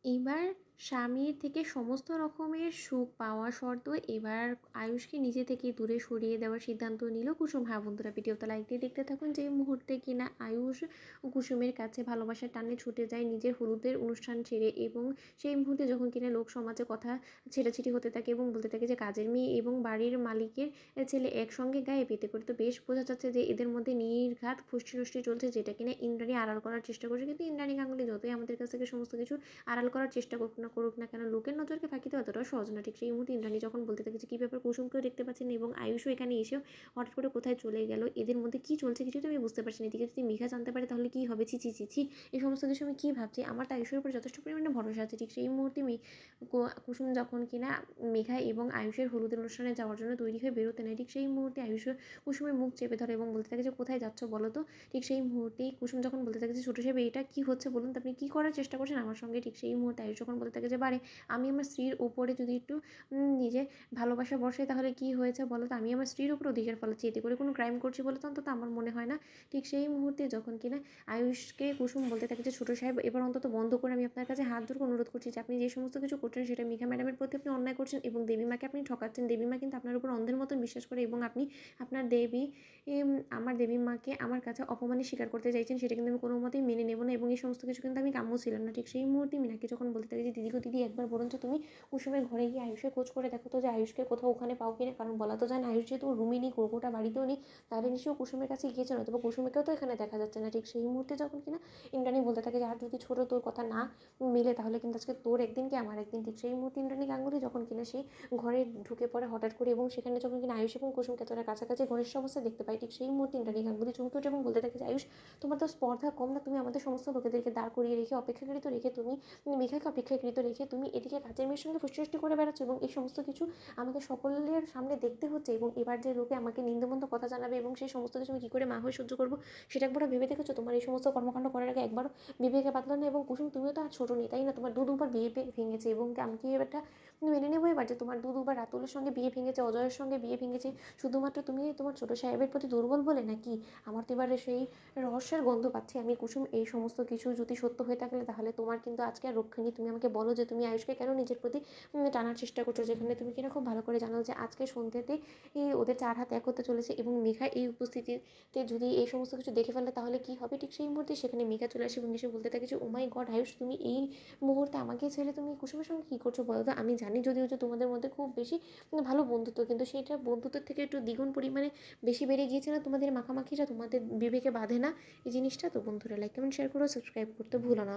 এবার স্বামীর থেকে সমস্ত রকমের সুখ পাওয়া সত্ত্বেও এবার আয়ুষকে নিজে থেকে দূরে সরিয়ে দেওয়ার সিদ্ধান্ত নিল কুসুম। হ্যাঁ বন্ধুরা, ভিডিওটা লাইক দিয়ে দেখতে থাকুন। যে মুহূর্তে কিনা আয়ুষ কুসুমের কাছে ভালোবাসার টানে ছুটে যায় নিজের হলুদের অনুষ্ঠান ছেড়ে, এবং সেই মুহূর্তে যখন কিনা লোক সমাজে কথা ছেটাছেটি হতে থাকে এবং বলতে থাকে যে কাজের মেয়ে এবং বাড়ির মালিকের ছেলে একসঙ্গে গায়ে, পেতে করে তো বেশ বোঝা যাচ্ছে যে এদের মধ্যে নির্ঘাত ফুষ্টি নষ্টি চলছে, যেটা কিনা ইন্দ্রাণী আড়াল করার চেষ্টা করছে। কিন্তু ইন্দ্রাণী গাঙ্গুলি যতই আমাদের কাছ থেকে সমস্ত কিছু আড়াল করার চেষ্টা করুক না কেন, লোকের নজরকে ফাঁকি দেওয়া অতটাও সহজ না। ঠিক সেই মুহূর্তে ইন্দ্রাণী যখন বলতে থাকে যে কী ব্যাপার, কুসুমকেও দেখতে পাচ্ছেন এবং আয়ুষও এখানে এসেও হঠাৎ করে কোথায় চলে গেল, এদের মধ্যে কী চলছে কিছু তো আমি বুঝতে পারছি না। এদিকে যদি মেঘা জানতে পারে তাহলে কী হবে, ছি ছি ছি ছি, এই সমস্ত কিছু আমি কী ভাবছি। আমার তো আয়ুষের উপর যথেষ্ট পরিমাণে ভরসা আছে। ঠিক সেই মুহূর্তে কুসুম যখন কিনা মেঘা এবং আয়ুষের হলুদের অনুষ্ঠানে যাওয়ার জন্য তৈরি হয়ে বেরোতে নেয়, ঠিক সেই মুহূর্তে আয়ুষ কুসুমের মুখ চেপে ধরে এবং বলতে থাকে যে কোথায় যাচ্ছ বলো তো। ঠিক সেই মুহূর্তেই কুসুম যখন বলতে থাকে যে ছোটো সাহেব এটা কী হচ্ছে বলুন তো, আপনি কী করার চেষ্টা করছেন আমার সঙ্গে। ঠিক সেই মুহূর্তে আয়ুষ যখন বলতে থাকে যে বারে, আমি আমার স্ত্রীর ওপরে যদি একটু নিজে ভালোবাসা বসাই তাহলে কি হয়েছে বলো তো, আমি আমার স্ত্রীর উপর অধিকার ফেলাচ্ছি, এতে করে কোনো ক্রাইম করছি বলে তো অন্তত আমার মনে হয় না। ঠিক সেই মুহূর্তে যখন কিনা আয়ুষকে কুসুম বলতে থাকে যে ছোটো সাহেব এবার অন্তত বন্ধ করে, আমি আপনার কাছে হাত জোড় অনুরোধ করছি যে আপনি যে সমস্ত কিছু করছেন সেটা মেঘা ম্যাডামের প্রতি আপনি অন্যায় করছেন এবং দেবীমাকে আপনি ঠকাচ্ছেন। দেবীমা কিন্তু আপনার উপর অন্ধের মতন বিশ্বাস করে এবং আপনি আপনার আমার দেবী মাকে আমার কাছে অপমানে স্বীকার করতে চাইছেন, সেটা কিন্তু আমি কোনো মতেই মেনে নেব না এবং এই সমস্ত কিছু কিন্তু আমি কাম্য ছিলাম না। ঠিক সেই মুহূর্তে মীনাকে যখন বলতে থাকে যে দিদি গো দিদি, একবার বরঞ্চ তুমি কুসুমের ঘরে গিয়ে আয়ুষের খোঁজ করে দেখো তো যে আয়ুষকে কোথাও ওখানে পাও কিনা, কারণ বলা তো যায় না আয়ুষ যেহেতু রুমে নেই, গোটা বাড়িতেও নেই, তাহলে নিশ্চয়ই কুসুমের কাছে গিয়েছে, নয়তো কুসুমকেও তো এখানে দেখা যাচ্ছে না। ঠিক সেই মুহূর্তে যখন কিনা ইন্দ্রাণী বলতে থাকে যে আর যদি ছোটো তোর কথা না মিলে তাহলে কিন্তু আজকে তোর একদিন কি আমার একদিন। ঠিক সেই মুহূর্তে ইন্দ্রাণী গাঙ্গুলি যখন কিনা সেই ঘরে ঢুকে পড়ে হঠাৎ করে এবং সেখানে যখন কিনা আয়ুষ এবং কুসুমকে তোরা কাছাকাছি ঘনিষ্ঠ অবস্থায় দেখতে পাই, ঠিক সেই মুহূর্তে ইন্দ্রাণী গাঙ্গুলি চমকে ওঠে এবং বলতে থাকে যে আয়ুষ, তোমার তো স্পর্ধা কম না, তুমি আমাদের সমস্ত লোকেদেরকে দাঁড় করিয়ে রেখে অপেক্ষাকৃত রেখে তুমি মেঘাকে অপেক্ষাকৃত রেখে তুমি এদিকে কাজের মেয়ের সঙ্গে ফুসফুসটি করে বেড়াচ্ছ এবং এই সমস্ত কিছু আমাদের সকলের সামনে দেখতে হচ্ছে, এবং এবার যে লোকে আমাকে নিন্দমন্দ কথা জানাবে এবং সেই সমস্ত কিছু আমি কী করে মা হয়ে সহ্য করবো সেটা একবার ভেবে দেখেছো। তোমার এই সমস্ত কর্মকাণ্ড করার আগে একবারও বিবেকে বাঁধলো না। এবং কুসুম তুমিও তো আর ছোটো নেই তাই না, তোমার দুবার বিয়ে ভেঙেছে এবং আমি কি এবারটা মেনে নেবো এবার যে তোমার দুবার রাতুলের সঙ্গে বিয়ে ভেঙেছে, অজয়ের সঙ্গে বিয়ে ভেঙেছে, শুধুমাত্র তুমি তোমার ছোটো সাহেবের প্রতি দুর্বল বলে নাকি। আমার তো এবারে সেই রহস্যের গন্ধ পাচ্ছি আমি। কুসুম, এই সমস্ত কিছু যদি সত্য হয়ে থাকলে তাহলে তোমার কিন্তু আজকে আর রক্ষে নেই। তুমি আমাকে বলো যে তুমি আয়ুষকে কেন নিজের প্রতি টানার চেষ্টা করছো, যেখানে তুমি কিনা খুব ভালো করে জানো যে আজকে সন্ধ্যেতে ওদের 4 হাত এক হতে চলেছে এবং মেঘা এই উপস্থিতিতে যদি এই সমস্ত কিছু দেখে ফেলে তাহলে কি হবে। ঠিক সেই মুহূর্তে সেখানে মেঘা চলে আসে এবং এসে বলতে থাকে যে ও মাই গড আয়ুষ, তুমি এই মুহূর্তে আমাকে ছেড়ে তুমি কুসুমের সঙ্গে কী করছো বলো তো। আমি জানি যদিও যে তোমাদের মধ্যে খুব বেশি ভালো বন্ধুত্ব, কিন্তু সেটা বন্ধুত্বের থেকে একটু দ্বিগুণ পরিমাণে বেশি বেড়ে গিয়েছে না তোমাদের মাখামাখিটা, তোমাদের বিবেকে বাঁধে না এই জিনিসটা। তো বন্ধুরা লাইক কমেন্ট শেয়ার করো, সাবস্ক্রাইব করতে ভুলো না।